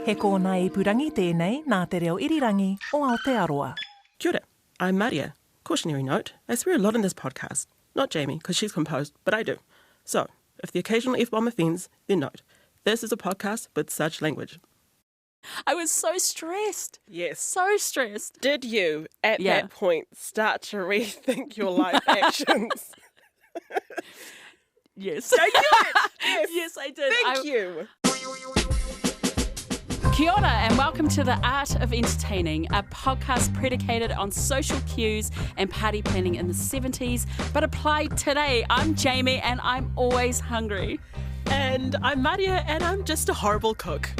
He kōna I purangi tēnei nā te reo irirangi o Aotearoa. Kia ora, I'm Maria. Cautionary note, I swear a lot in this podcast. Not Jamie, because she's composed, but I do. So, if the occasional F-bomb offends, then note. This is a podcast with such language. I was so stressed. Yes. So stressed. Did you, at that point, start to rethink your life actions? Yes. I knew it. Yes. Yes, I did. Thank you. Kia ora and welcome to The Art of Entertaining, a podcast predicated on social cues and party planning in the 70s, but applied today. I'm Jamie and I'm always hungry. And I'm Maria and I'm just a horrible cook.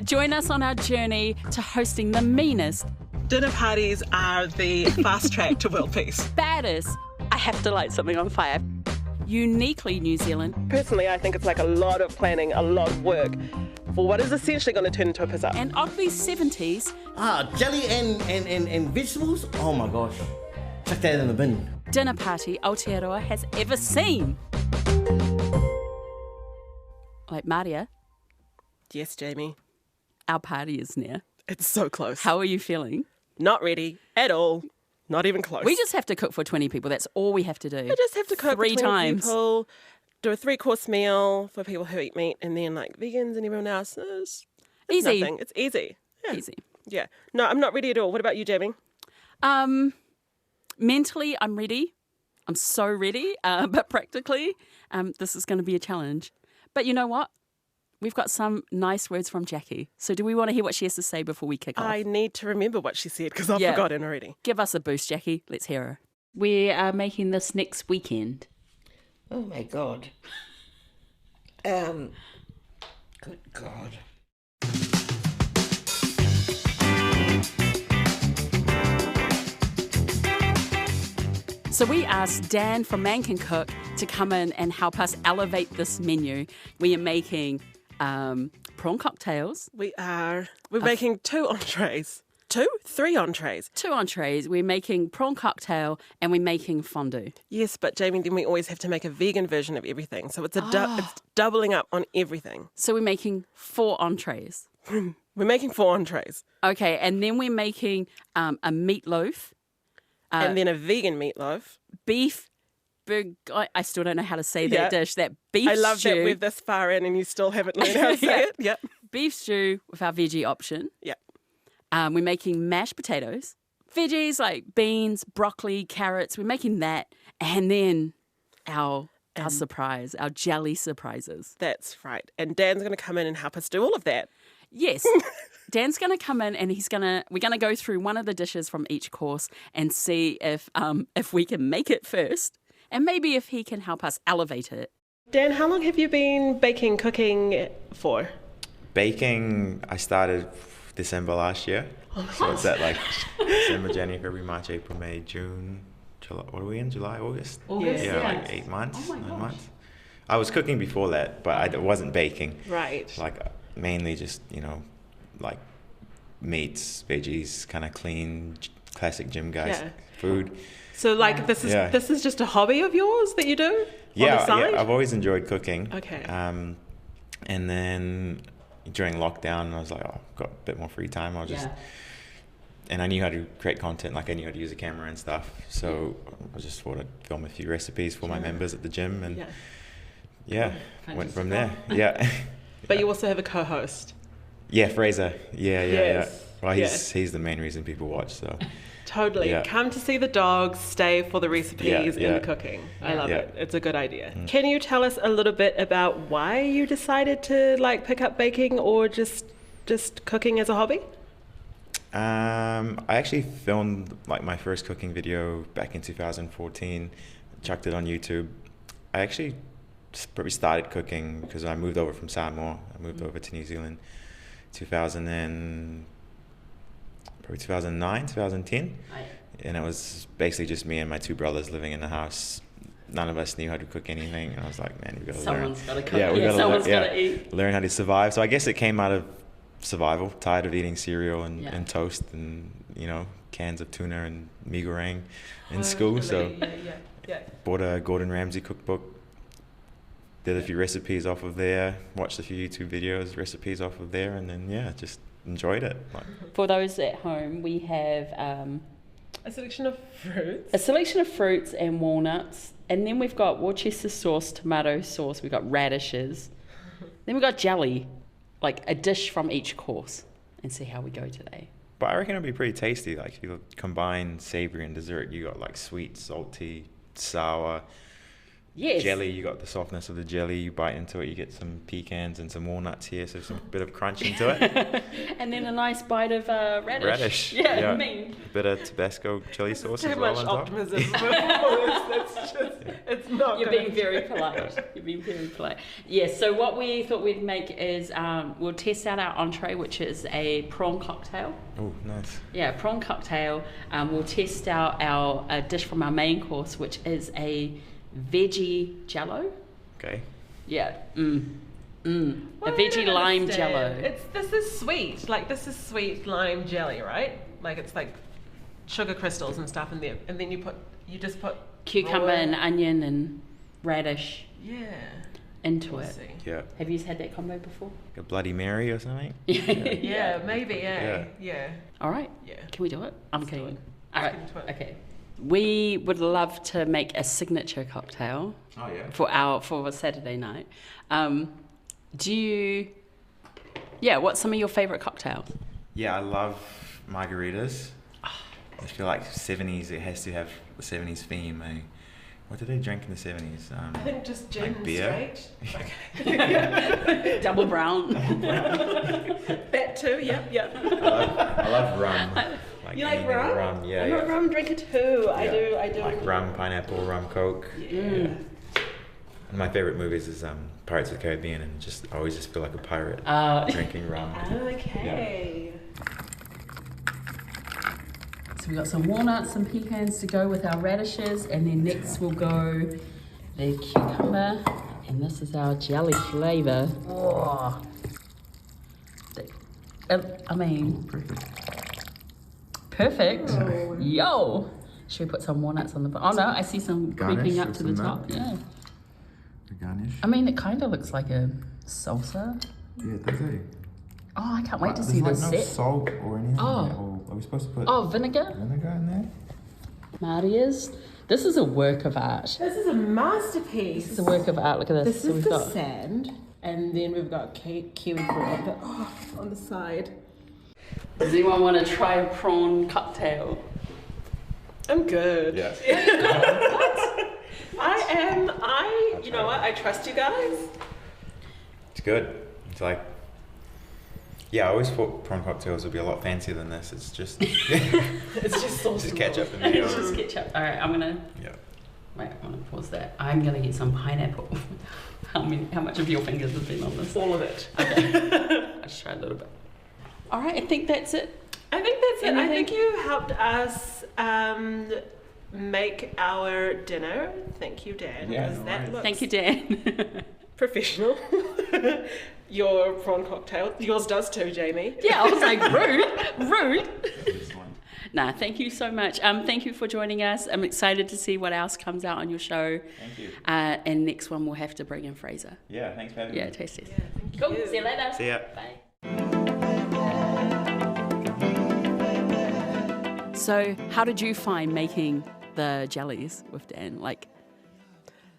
Join us on our journey to hosting the meanest, Dinner parties are the fast track to world peace. baddest, I have to light something on fire, uniquely New Zealand, Personally, I think it's like a lot of planning, a lot of work for what is essentially going to turn into a piss up. and oddly 70s, Jelly and vegetables? Oh my gosh. Chuck that in the bin. dinner party Aotearoa has ever seen. Like Maria, Yes, Jamie. our party is near. It's so close. How are you feeling? Not ready at all. Not even close. We just have to cook for 20 people. That's all we have to do. I just have to cook 3 for 20 times. people, do a 3-course meal for people who eat meat, and then like vegans and everyone else. It's Easy. nothing. It's easy. Yeah. Easy. Yeah. No, I'm not ready at all. What about you, Jamie? Mentally, I'm ready. I'm so ready. But practically, this is going to be a challenge. But you know what? We've got some nice words from Jackie. So do we want to hear what she has to say before we kick off? I need to remember what she said because I've Yeah. forgotten already. Give us a boost, Jackie. Let's hear her. We are making this next weekend. Oh my god. Good god. So we asked Dan from Man Can Cook to come in and help us elevate this menu. We are making prawn cocktails, We're making 2 entrees. 3 entrees. 2 entrees. We're making prawn cocktail and we're making fondue. Yes, but Jamie, then we always have to make a vegan version of everything. So it's it's doubling up on everything. So we're making 4 entrees. We're making 4 entrees. Okay, and then we're making a meatloaf, And then a vegan meatloaf. beef. I still don't know how to say that Yeah. dish. That beef I love stew. that we're this far in and you still haven't learned how to say Yeah. it. Yep. Beef stew with our veggie option. Yep. We're making mashed potatoes, veggies like beans, broccoli, carrots. We're making that, and then our surprise, our jelly surprises. That's right. And Dan's going to come in and help us do all of that. Yes, Dan's going to come in and we're going to go through one of the dishes from each course and see if we can make it first, and maybe if he can help us elevate it. Dan, how long have you been cooking for? Baking, I started December last year. So it's at like December, January, February, March, April, May, June, July. What are we in? July, August? August, Yeah, yeah. like 8 months, Oh my 9 gosh. months. I was cooking before that, but I wasn't baking. Right. Like mainly just, like meats, veggies, kind of clean, classic gym guys Yeah. food. So this is just a hobby of yours that you do on Yeah, the side? yeah, I've always enjoyed cooking. Okay. And then during lockdown, I was like, oh, I've got a bit more free time. I'll just, and I knew how to create content, like I knew how to use a camera and stuff. So I just thought I'd film a few recipes for my members at the gym, and went from there. Yeah. But you also have a co-host. Yeah, Fraser. Yeah. Yes. Well, Yes. he's the main reason people watch. So Totally. Yeah. Come to see the dogs, stay for the recipes Yeah. and the cooking. I love Yeah. it. It's a good idea. Can you tell us a little bit about why you decided to pick up baking or just cooking as a hobby? I actually filmed my first cooking video back in 2014, chucked it on YouTube. I actually probably started cooking because I moved over from Samoa. I moved over to New Zealand 2009, 2010. And it was basically just me and my 2 brothers living in the house. None of us knew how to cook anything. And I was like, man, we got to learn. Someone's gotta cook. Yeah, we Yeah, gotta someone's learn, gotta eat. learn how to survive. So I guess it came out of survival, tired of eating cereal and, Yeah. and toast and, cans of tuna and mee goreng in school. So Yeah. bought a Gordon Ramsay cookbook, did a few recipes off of there, watched a few YouTube videos, recipes off of there, and then just enjoyed it. Like, For those at home, we have A selection of fruits. a selection of fruits and walnuts, and then we've got Worcester sauce, tomato sauce, we've got radishes, then we've got jelly, like a dish from each course, and see how we go today. but I reckon it'll be pretty tasty. Like if you combine savory and dessert, you got like sweet, salty, sour. Yes. Jelly, you got the softness of the jelly. You bite into it, you get some pecans and some walnuts here, so some bit of crunch into it. And then a nice bite of radish. Yeah. Yeah, me. A bit of Tabasco chili sauce Too as well much on top. optimism. That's just, it's not You're gonna being very polite. You're being very polite. Yes, so what we thought we'd make is we'll test out our entree, which is a prawn cocktail. Oh, nice. Yeah, prawn cocktail. We'll test out a dish from our main course, which is a veggie jello. Okay. Yeah. A Well, I veggie don't lime understand. jello. This is sweet. Like this is sweet lime jelly, right? Like it's like sugar crystals and stuff in there, and then you just put Cucumber raw- and onion and radish yeah. into I it. see. Yeah. Have you had that combo before? Like a Bloody Mary or something? Yeah, maybe. Yeah. All right. Yeah. Can we do it? I'm Let's do keen. it. All right. Let's get into it. Okay. We would love to make a signature cocktail Oh, yeah. for a Saturday night. What's some of your favourite cocktails? Yeah, I love margaritas. I feel like 70s, it has to have the 70s theme. What did they drink in the 70s? I think just gin Like beer? straight. Double brown. That too. Yep. I love rum. Like You like anything with rum? Yeah, I'm yeah. a rum drinker too. I Yeah. do. Like rum, pineapple, rum, coke. Yeah. One of my favorite movies is Pirates of the Caribbean, and I always just feel like a pirate drinking rum. Okay. So we've got some walnuts, some pecans to go with our radishes, and then next we'll go the cucumber, and this is our jelly flavour. Oh. Perfect. Oh. Yo! Should we put some walnuts on the... Oh no, I see some Garnish creeping up with to the some top. nut. Yeah. The garnish. I mean, it kind of looks like a salsa. Yeah, does it? Oh, I can't wait to see the set. salt or anything. Oh. Are we supposed to put Oh, vinegar? vinegar in there? Maria's. This is a work of art. This is a masterpiece. This is a work of art. Look at this. This So is we've the got sand, and then we've got kiwi fruit on the side. Does anyone want to try a prawn cocktail? I'm good. Yeah. You know what? I trust you guys. It's good. It's like, yeah, I always thought prawn cocktails would be a lot fancier than this. It's just, It's just sauce. just and ketchup sauce. and It's mayo. just ketchup. All right, I'm gonna Yeah. wait. I'm gonna pause that. I'm gonna get some pineapple. How much of your fingers have been on this? All of it. I'll just try a little bit. All right, I think that's it. I think that's it. I Anything? think you helped us make our dinner. Thank you, Dan. Yeah, because no that worries. looks Thank you, Dan. professional. Your prawn cocktail. Yours does too, Jamie. Yeah, I was like rude. This one. Nah, thank you so much. Thank you for joining us. I'm excited to see what else comes out on your show. Thank you. And next one we'll have to bring in Fraser. Yeah, thanks for having Yeah, me. taste test. Thank Cool. you. See you later. See ya. Bye. So, how did you find making the jellies with Dan? Like,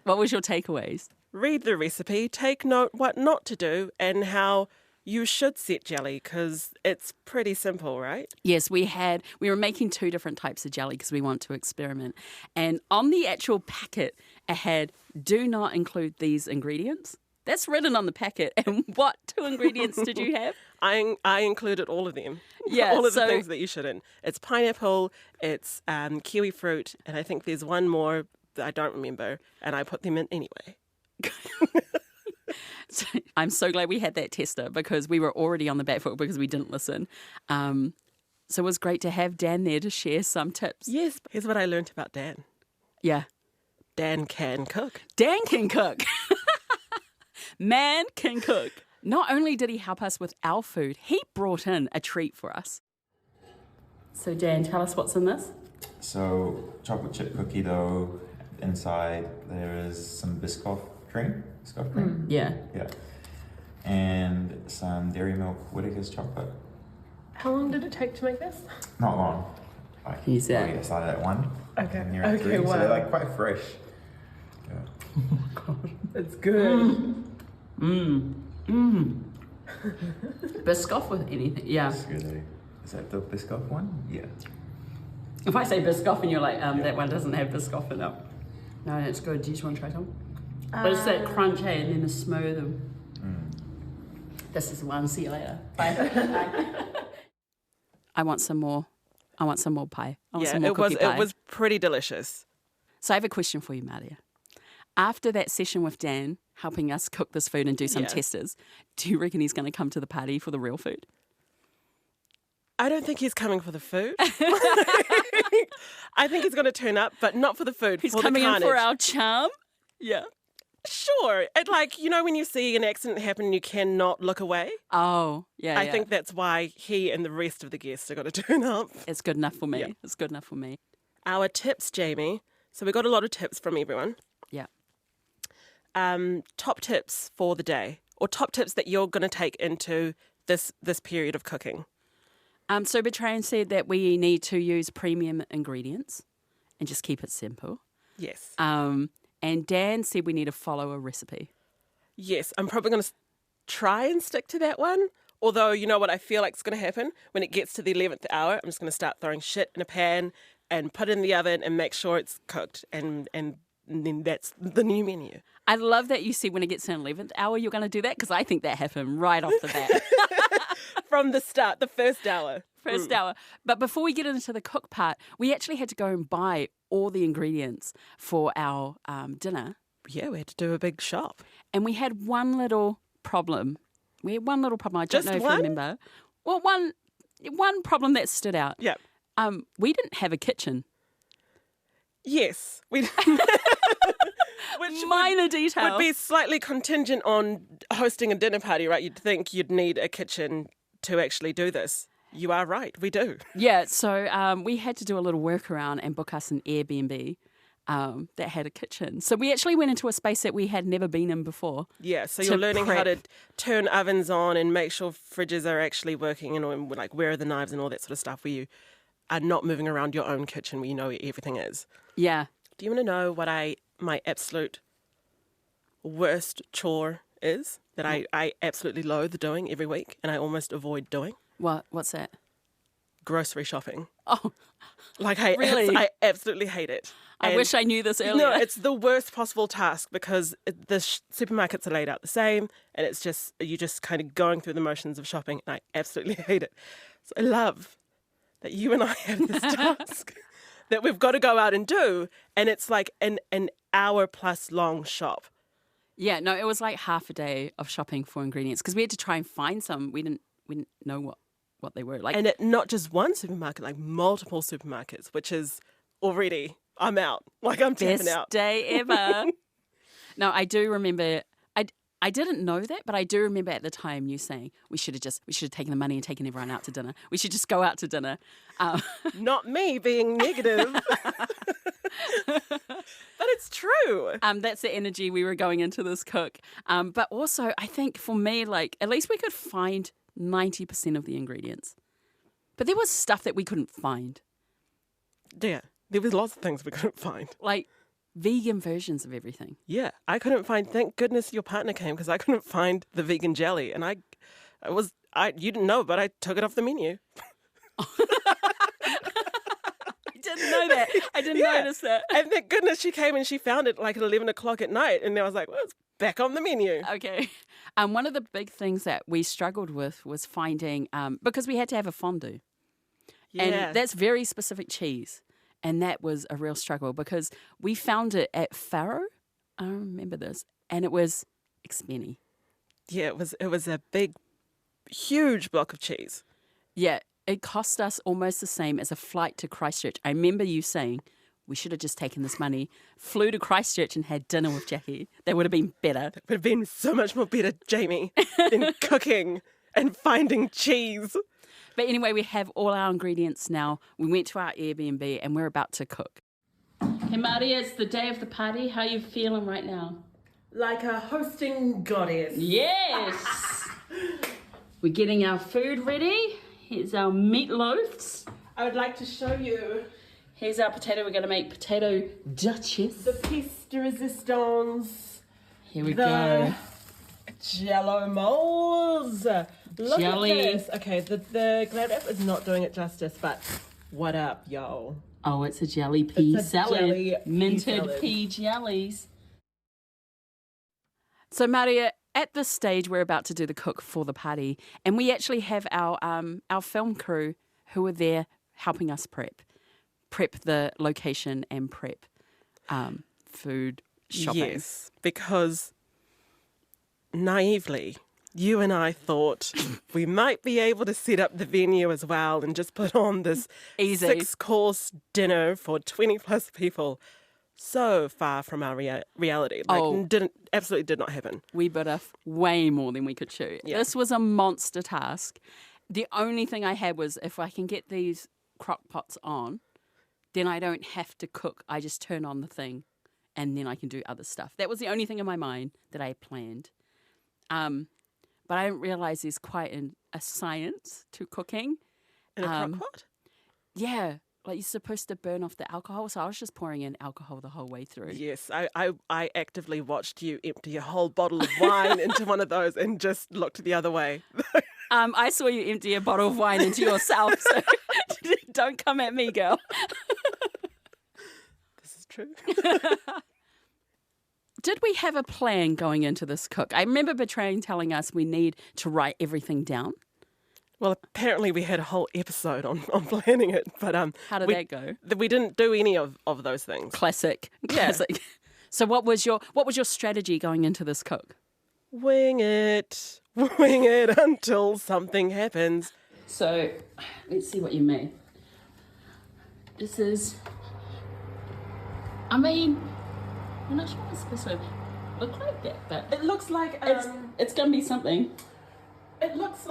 what was your takeaways? Read the recipe, take note what not to do, and how you should set jelly, because it's pretty simple, right? Yes, we were making 2 different types of jelly because we want to experiment. And on the actual packet, it had, do not include these ingredients. That's written on the packet. And what 2 ingredients did you have? I included all of them. Yeah, all of the so- things that you shouldn't. It's pineapple, it's kiwi fruit, and I think there's one more that I don't remember, and I put them in anyway. So, I'm so glad we had that tester because we were already on the back foot because we didn't listen. So it was great to have Dan there to share some tips. Yes, here's what I learned about Dan. Yeah. Dan can cook. Dan can cook. Man can cook. Not only did he help us with our food, he brought in a treat for us. So Dan, tell us what's in this. So, chocolate chip cookie dough. Inside there is some Biscoff cream, scoff cream. Yeah. Yeah. And some Dairy Milk Whittaker's chocolate. How long did it take to make this? Not long. Like, Can you see it? I started at 1. Okay. And you're at Okay, 3, wow. so they're like quite fresh. Yeah. It's good. Biscoff with anything. Yeah. That's good, eh? Is that the Biscoff one? Yeah. If I say Biscoff and you're like, that one doesn't have Biscoff in it. No, it's good. Do you just want to try some? But it's that crunch, hey, and then the smooth. This is the one. See you later. Bye. I want some more. I want some more pie. I want some more cookie pie. It was pretty delicious. So I have a question for you, Maria. After that session with Dan, helping us cook this food and do some testers, do you reckon he's going to come to the party for the real food? I don't think he's coming for the food. I think he's going to turn up, but not for the food. He's for coming the in carnage. for our charm? Yeah. Sure. It, like, you know when you see an accident happen and you cannot look away? Oh, yeah, I think that's why he and the rest of the guests are going to turn up. it's good enough for me. Yeah. It's good enough for me. Our tips, Jamie. So we got a lot of tips from everyone. Yeah. Top tips for the day, or top tips that you're going to take into this period of cooking. So Betrayan said that we need to use premium ingredients and just keep it simple. Yes. And Dan said we need to follow a recipe. Yes, I'm probably going to try and stick to that one. Although, you know what I feel like is going to happen? When it gets to the 11th hour, I'm just going to start throwing shit in a pan and put it in the oven and make sure it's cooked. And then that's the new menu. I love that you said when it gets to the 11th hour, you're going to do that, because I think that happened right off the bat. From the start, the first hour. First hour. But before we get into the cook part, we actually had to go and buy all the ingredients for our dinner. Yeah, we had to do a big shop. And we had one little problem. I don't Just know if one? you remember. Well, one problem that stood out. Yeah. We didn't have a kitchen. Yes. We Which Minor detail. would be slightly contingent on hosting a dinner party, right? You'd think you'd need a kitchen to actually do this. You are right, we do. Yeah, so we had to do a little workaround and book us an Airbnb that had a kitchen. So we actually went into a space that we had never been in before. Yeah, so To you're learning how to prep. turn ovens on and make sure fridges are actually working and like where are the knives and all that sort of stuff where you are not moving around your own kitchen where you know where everything is. Yeah. Do you want to know what my absolute worst chore is that I absolutely loathe doing every week and I almost avoid doing? What's that? Grocery shopping. Oh, Like Really? I absolutely hate it. I And- wish I knew this earlier. No, it's the worst possible task because the supermarkets are laid out the same and it's just, you're just kind of going through the motions of shopping and I absolutely hate it. So I love that you and I have this task that we've got to go out and do, and it's like an hour plus long shop. Yeah, no, it was like half a day of shopping for ingredients because we had to try and find some. We didn't know what they were. Like, And not just one supermarket, like multiple supermarkets, which is already, I'm out. Like I'm tapping best out. day ever. No, I do remember. I didn't know that, but I do remember at the time you saying we should have taken the money and taken everyone out to dinner. We should just go out to dinner. Not me being negative. But it's true. That's the energy we were going into this cook. But also, I think for me, like at least we could find 90% of the ingredients. But there was stuff that we couldn't find, Yeah, there was lots of things we couldn't find. like vegan versions of everything. Yeah, I couldn't find. Thank goodness your partner came because I couldn't find the vegan jelly, and you didn't know, but I took it off the menu. I didn't know that. I didn't Yeah. notice that. And thank goodness she came and she found it like at 11 o'clock at night, and I was like, well, it's back on the menu. Okay. One of the big things that we struggled with was finding, because we had to have a fondue. Yeah, And that's very specific cheese. And that was a real struggle because we found it at Farrow. I remember this. And it was expensive. yeah, it was a big, huge block of cheese. Yeah, it cost us almost the same as a flight to Christchurch. I remember you saying, we should have just taken this money, flew to Christchurch and had dinner with Jackie. That would have been better. It would have been so much more better, Jamie, than cooking and finding cheese. But anyway, we have all our ingredients now. We went to our Airbnb and we're about to cook. Hey, Maria, it's the day of the party. How are you feeling right now? like a hosting goddess. Yes. We're getting our food ready. Here's our meatloafs. I would like to show you Here's our potato. We're going to make potato duchess. the piece de resistance, Here we the go. jello molds. Look Jelly. at this. Okay, the Glad wrap is not doing it justice, but what up, yo? Oh, it's a jelly pea It's a salad. jelly pea Minted salad. pea jellies. So, Maria, at this stage, we're about to do the cook for the party, and we actually have our film crew who are there helping us prep the location and prep food shopping. Yes, because naively, you and I thought we might be able to set up the venue as well and just put on this Easy. 6-course dinner for 20 plus people. So far from our reality. Absolutely did not happen. We bit off way more than we could chew. Yeah. This was a monster task. The only thing I had was if I can get these crock pots on, then I don't have to cook. I just turn on the thing and then I can do other stuff. That was the only thing in my mind that I planned. But I didn't realise there's quite a science to cooking. In a crock pot? Yeah, like you're supposed to burn off the alcohol. So I was just pouring in alcohol the whole way through. Yes, I actively watched you empty a whole bottle of wine into one of those and just looked the other way. I saw you empty a bottle of wine into yourself, so don't come at me, girl. This is true. Did we have a plan going into this cook? I remember Betraying telling us we need to write everything down. Well, apparently we had a whole episode on planning it, but How did that go? we didn't do any of those things. Classic. Yeah. So what was your strategy going into this cook? Wing it until something happens. So let's see what you made. This is, I'm not sure what it's supposed to look like that, but It looks like it's going to be something. it looks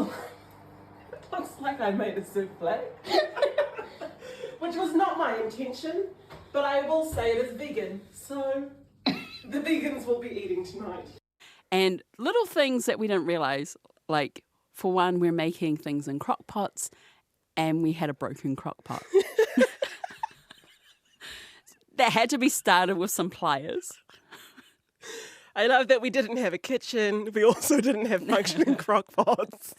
like I made a souffle, which was not my intention, but I will say it is vegan, so the vegans will be eating tonight. And little things that we didn't realise, like, for one, we're making things in crock pots, and we had a broken crock pot. That had to be started with some pliers. I love that we didn't have a kitchen. We also didn't have functioning crock pots.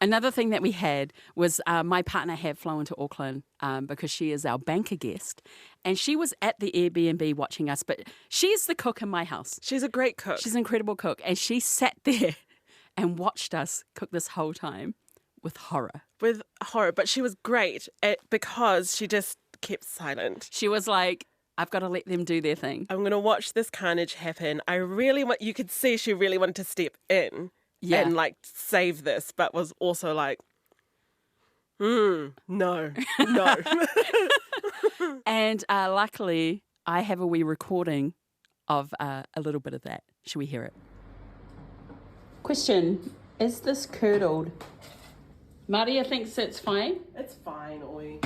Another thing that we had was my partner had flown to Auckland because she is our banker guest, and she was at the Airbnb watching us, but she's the cook in my house. She's a great cook. She's an incredible cook, and she sat there and watched us cook this whole time with horror. With horror, but she was great because she just kept silent. She was like, I've got to let them do their thing. I'm going to watch this carnage happen. You could see she really wanted to step in and like save this, but was also like, no. And luckily, I have a wee recording of a little bit of that. Should we hear it? Question, is this curdled? Maria thinks it's fine, It's fine, Oi.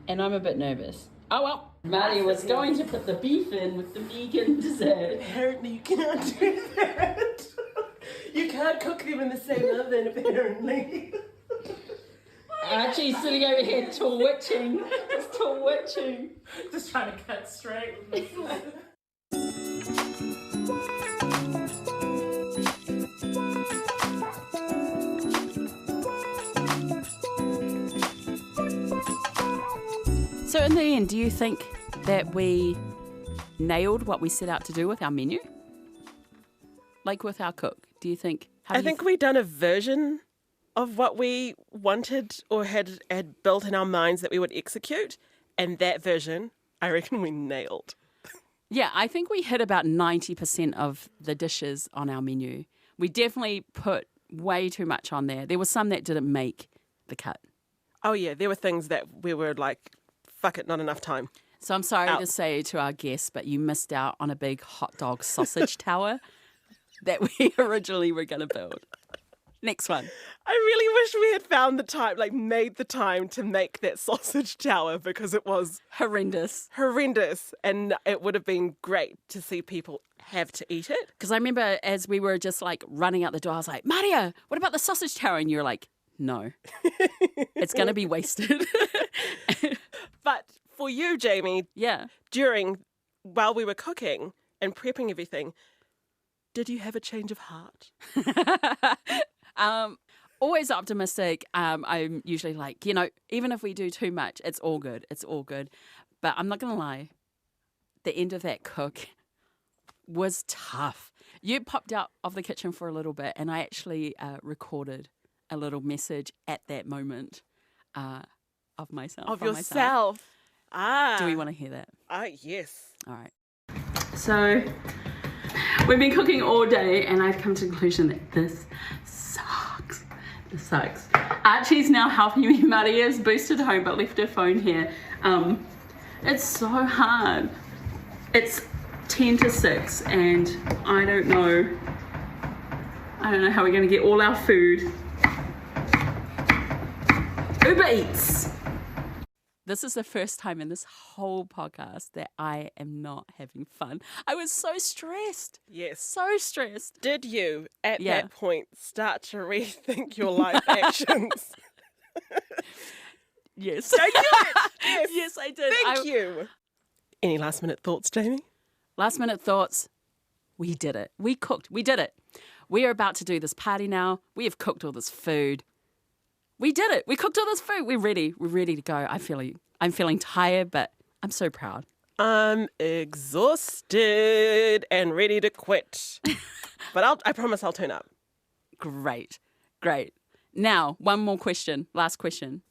and I'm a bit nervous. Oh well. Maria was going to put the beef in with the vegan dessert. Apparently you can't do that. You can't cook them in the same oven, apparently. Archie's sitting over here twitching. Just twitching. Just trying to cut straight with this. So in the end, do you think that we nailed what we set out to do with our menu? Like with our cook, do you think? I think we've done a version of what we wanted or had built in our minds that we would execute, and that version, I reckon we nailed. Yeah, I think we hit about 90% of the dishes on our menu. We definitely put way too much on there. There were some that didn't make the cut. Oh yeah, there were things that we were like, fuck it, not enough time. So I'm sorry Out. to say to our guests, but you missed out on a big hot dog sausage tower that we originally were going to build. Next one. I really wish we had found the time, like made the time to make that sausage tower because it was Horrendous. horrendous and it would have been great to see people have to eat it. Because I remember as we were just like running out the door, I was like, Maria, what about the sausage tower? And you're like, no, it's going to be wasted. But for you, Jamie, Yeah. while we were cooking and prepping everything, did you have a change of heart? Always optimistic. I'm usually like, even if we do too much, it's all good. It's all good. But I'm not going to lie. The end of that cook was tough. You popped out of the kitchen for a little bit and I actually recorded a little message at that moment of myself. Of from myself. yourself. Ah. Do we want to hear that? Yes. All right. So we've been cooking all day and I've come to the conclusion that this sucks. This sucks. Archie's now helping me. Maria's boosted home but left her phone here. It's so hard. It's 10 to 6 and I don't know how we're going to get all our food. Uber Eats. This is the first time in this whole podcast that I am not having fun. I was so stressed. Yes. So stressed. Did you, at Yeah. that point, start to rethink your life actions? Yes. Don't do it! Yes. Yes, I did. Thank you. Any last minute thoughts, Jamie? Last minute thoughts. We did it. We cooked. We did it. We are about to do this party now. We have cooked all this food. We did it. We cooked all this food. We're ready. We're ready to go. I'm feeling tired, but I'm so proud. I'm exhausted and ready to quit. But I promise I'll turn up. Great. Great. Now, one more question. Last question.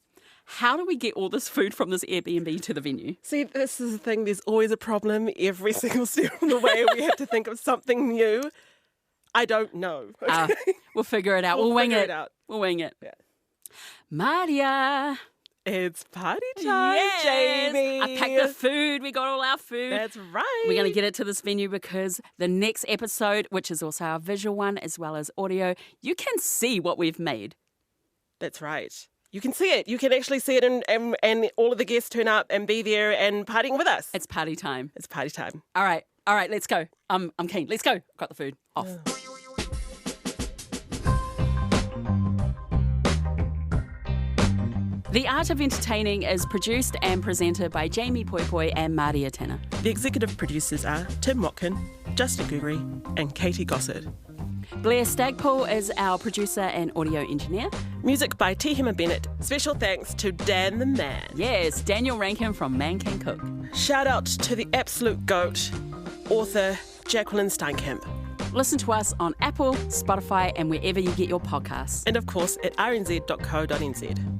How do we get all this food from this Airbnb to the venue? See, this is the thing. There's always a problem every single step of the way. We have to think of something new. I don't know. We'll figure it out. We'll wing figure it. it out. We'll wing it. Yeah. Maria. It's party time, Yes. Jamie. I packed the food. We got all our food. That's right. We're going to get it to this venue because the next episode, which is also our visual one as well as audio, you can see what we've made. That's right. You can see it. You can actually see it and all of the guests turn up and be there and partying with us. It's party time. It's party time. All right, let's go. I'm keen. Let's go. Got the food. Off. The Art of Entertaining is produced and presented by Jamie Poi Poi and Maria Tanner. The executive producers are Tim Watkin, Justin Gregory, and Katie Gossard. Blair Stagpool is our producer and audio engineer. Music by Tehima Bennett. Special thanks to Dan the Man. Yes, Daniel Rankin from Man Can Cook. Shout out to the absolute GOAT, author Jacqueline Steinkamp. Listen to us on Apple, Spotify, and wherever you get your podcasts. And of course at rnz.co.nz.